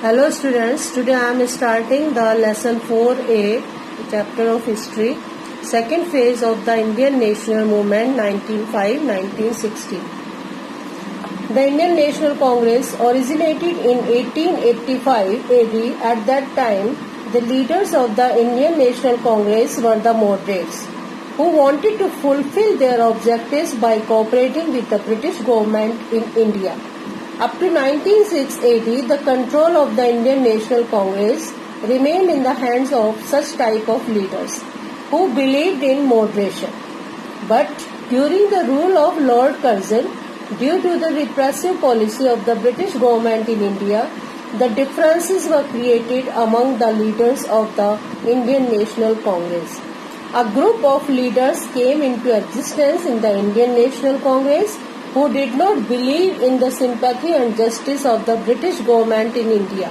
Hello students, today I am starting the lesson 4A, chapter of history, second phase of the Indian national movement 1905-1916. The Indian National Congress originated in 1885 AD. At that time, the leaders of the Indian National Congress were the moderates, who wanted to fulfill their objectives by cooperating with the British government in India. Up to 1906 AD, the control of the Indian National Congress remained in the hands of such type of leaders who believed in moderation. But during the rule of Lord Curzon, due to the repressive policy of the British government in India, the differences were created among the leaders of the Indian National Congress. A group of leaders came into existence in the Indian National Congress who did not believe in the sympathy and justice of the British government in India.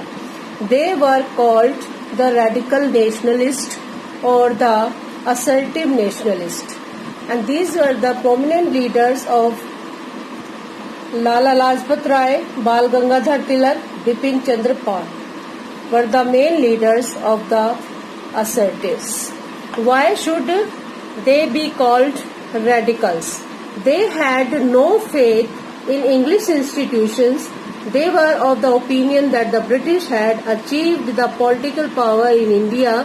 They were called the radical nationalists or the assertive nationalists. And these were the prominent leaders of Lala Lajpat Rai, Bal Gangadhar Tilak, Bipin Chandra Pal were the main leaders of the assertives. Why should they be called radicals? They had no faith in English institutions. They were of the opinion that the British had achieved the political power in India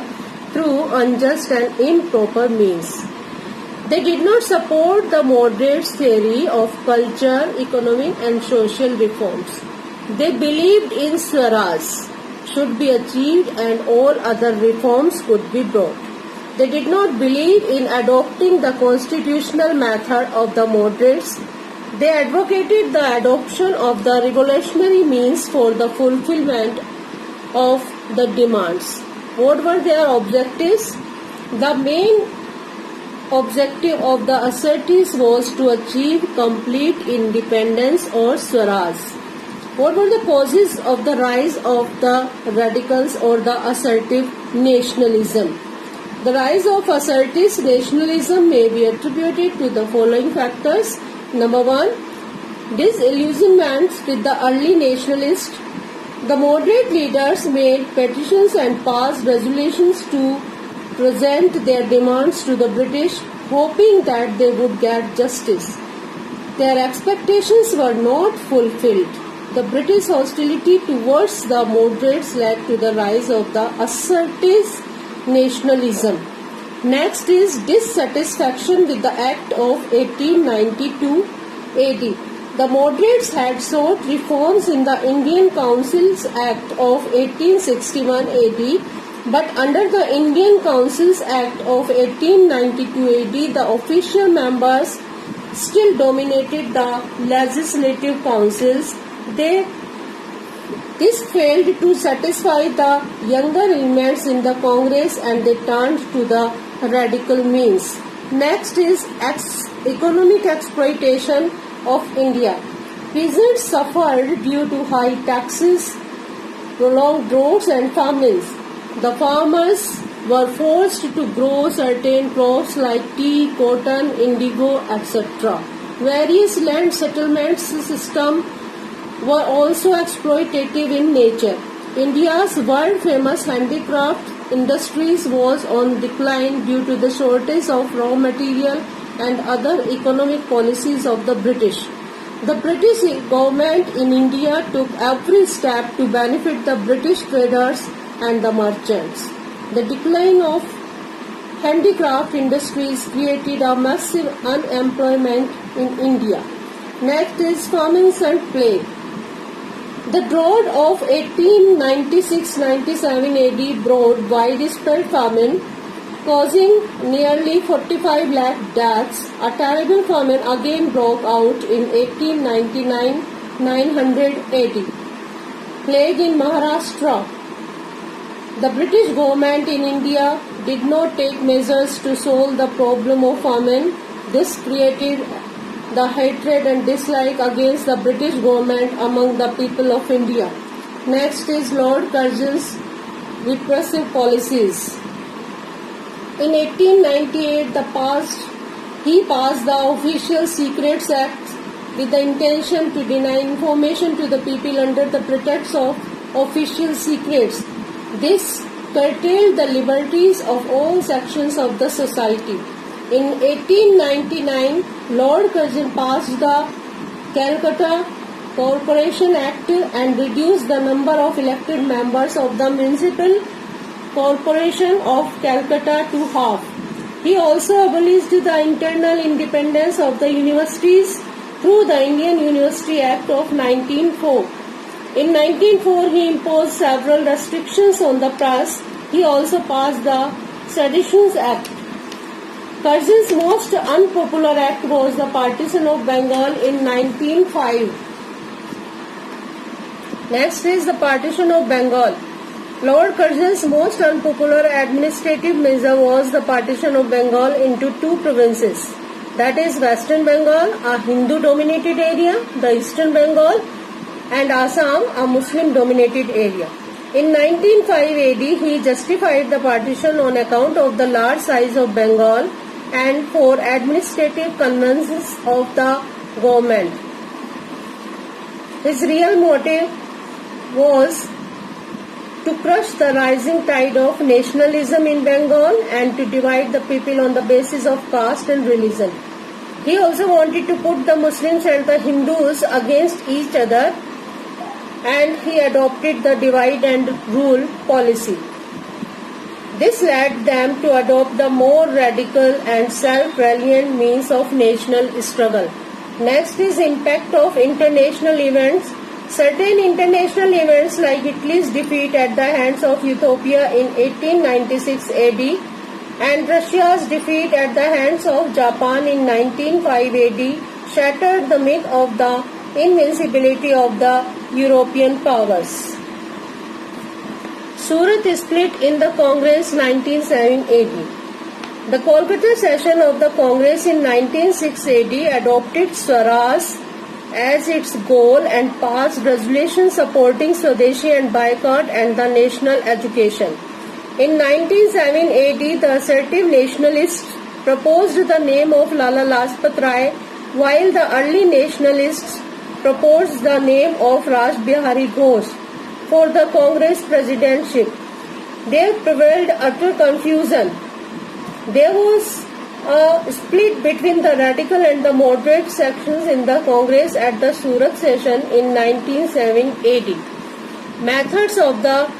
through unjust and improper means. They did not support the moderates' theory of culture, economic and social reforms. They believed in Swaraj should be achieved and all other reforms could be brought. They did not believe in adopting the constitutional method of the moderates. They advocated the adoption of the revolutionary means for the fulfillment of the demands. What were their objectives? The main objective of the assertives was to achieve complete independence or Swaraj. What were the causes of the rise of the radicals or the assertive nationalism? The rise of assertive nationalism may be attributed to the following factors. Number one, disillusionment with the early nationalists. The moderate leaders made petitions and passed resolutions to present their demands to the British, hoping that they would get justice. Their expectations were not fulfilled. The British hostility towards the moderates led to the rise of the assertive nationalism. Next is dissatisfaction with the Act of 1892 AD. The moderates had sought reforms in the Indian Councils Act of 1861 AD, but under the Indian Councils Act of 1892 AD, the official members still dominated the legislative councils. This failed to satisfy the younger elements in the Congress and they turned to the radical means. Next is economic exploitation of India. Peasants suffered due to high taxes, prolonged droughts and famines. The farmers were forced to grow certain crops like tea, cotton, indigo, etc. Various land settlements systems were also exploitative in nature. India's world-famous handicraft industries was on decline due to the shortage of raw material and other economic policies of the British. The British government in India took every step to benefit the British traders and the merchants. The decline of handicraft industries created a massive unemployment in India. Next is famines and plague. The drought of 1896-97 AD brought widespread famine, causing nearly 45 lakh deaths. A terrible famine again broke out in 1899-900 AD. Plague in Maharashtra. The British government in India did not take measures to solve the problem of famine. This created the hatred and dislike against the British government among the people of India. Next is Lord Curzon's repressive policies. In 1898, he passed the Official Secrets Act with the intention to deny information to the people under the pretext of official secrets. This curtailed the liberties of all sections of the society. In 1899, Lord Curzon passed the Calcutta Corporation Act and reduced the number of elected members of the Municipal Corporation of Calcutta to half. He also abolished the internal independence of the universities through the Indian University Act of 1904. In 1904, he imposed several restrictions on the press. He also passed the Seditions Act. Curzon's most unpopular act was the Partition of Bengal in 1905. Next is the Partition of Bengal. Lord Curzon's most unpopular administrative measure was the Partition of Bengal into two provinces. That is Western Bengal, a Hindu-dominated area, the Eastern Bengal, and Assam, a Muslim-dominated area. In 1905 AD, he justified the partition on account of the large size of Bengal and for administrative conveniences of the government. His real motive was to crush the rising tide of nationalism in Bengal and to divide the people on the basis of caste and religion. He also wanted to put the Muslims and the Hindus against each other, and he adopted the divide and rule policy. This led them to adopt the more radical and self-reliant means of national struggle. Next is impact of international events. Certain international events like Italy's defeat at the hands of Ethiopia in 1896 AD and Russia's defeat at the hands of Japan in 1905 AD shattered the myth of the invincibility of the European powers. Surat split in the Congress 1907 AD. The Kolkata session of the Congress in 1906 AD adopted Swaraj as its goal and passed resolutions supporting Swadeshi and boycott and the national education. In 1907 AD, the assertive nationalists proposed the name of Lala Lajpat Rai, while the early nationalists proposed the name of Raj Bihari Ghosh for the Congress presidency. There prevailed utter confusion. There was a split between the radical and the moderate sections in the Congress at the Surat session in 1907 AD. Methods of the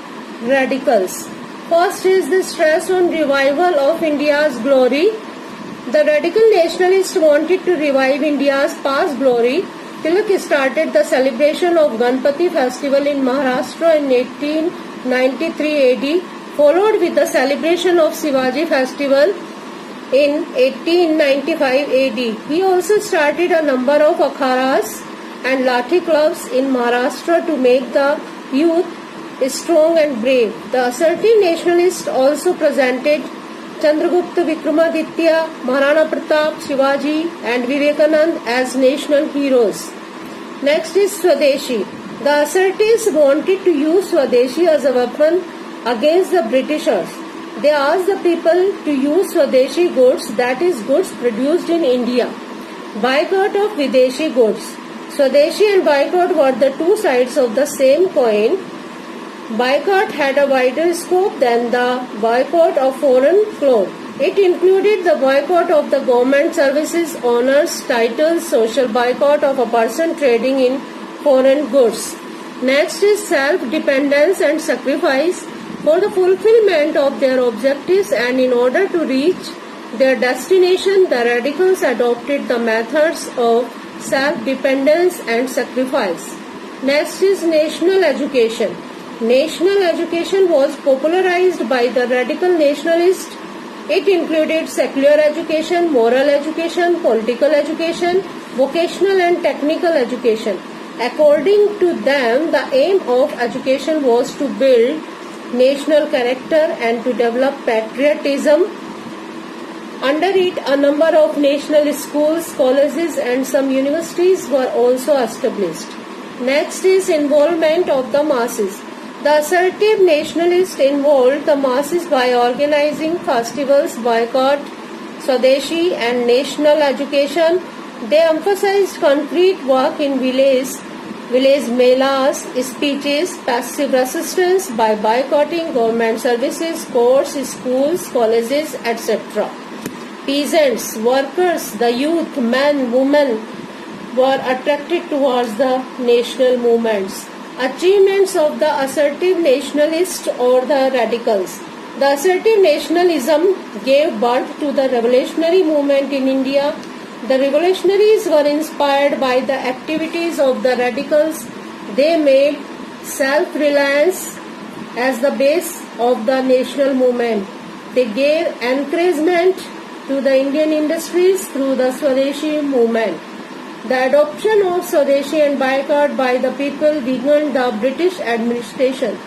radicals. First is the stress on revival of India's glory. The radical nationalists wanted to revive India's past glory. Tilak started the celebration of Ganpati festival in Maharashtra in 1893 AD, followed with the celebration of Shivaji festival in 1895 AD. He also started a number of akharas and lathi clubs in Maharashtra to make the youth strong and brave. The assertive nationalists also presented Chandragupta, Vikramaditya, Maharana Pratap, Shivaji and Vivekanand as national heroes. Next is Swadeshi. The assertives wanted to use Swadeshi as a weapon against the Britishers. They asked the people to use Swadeshi goods, that is goods produced in India. Boycott of Videshi goods. Swadeshi and boycott were the two sides of the same coin. Boycott had a wider scope than the boycott of foreign clothes. It included the boycott of the government services, honors, titles, social boycott of a person trading in foreign goods. Next is self-dependence and sacrifice. For the fulfillment of their objectives and in order to reach their destination, the radicals adopted the methods of self-dependence and sacrifice. Next is national education. National education was popularized by the radical nationalists. It included secular education, moral education, political education, vocational and technical education. According to them, the aim of education was to build national character and to develop patriotism. Under it, a number of national schools, colleges and some universities were also established. Next is involvement of the masses. The assertive nationalists involved the masses by organizing festivals, boycott, Swadeshi and national education. They emphasized concrete work in villages village melas, speeches, passive resistance by boycotting government services, courts, schools, colleges, etc. Peasants, workers, the youth, men, women were attracted towards the national movements. Achievements of the assertive nationalists or the radicals. The assertive nationalism gave birth to the revolutionary movement in India. The revolutionaries were inspired by the activities of the radicals. They made self-reliance as the base of the national movement. They gave encouragement to the Indian industries through the Swadeshi movement. The adoption of Swadeshi and boycott by the people weakened the British administration.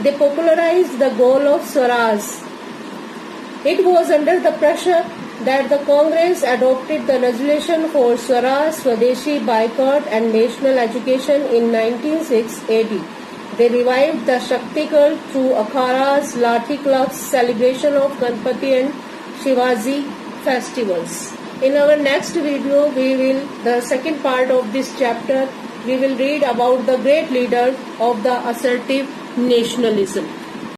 They popularized the goal of Swaraj. It was under the pressure that the Congress adopted the resolution for Swaraj, Swadeshi, boycott and national education in 1906 AD. They revived the Shakti cult through akharas, lathi clubs, celebration of Ganpati and Shivaji festivals. In our next video, the second part of this chapter, we will read about the great leader of the assertive nationalism.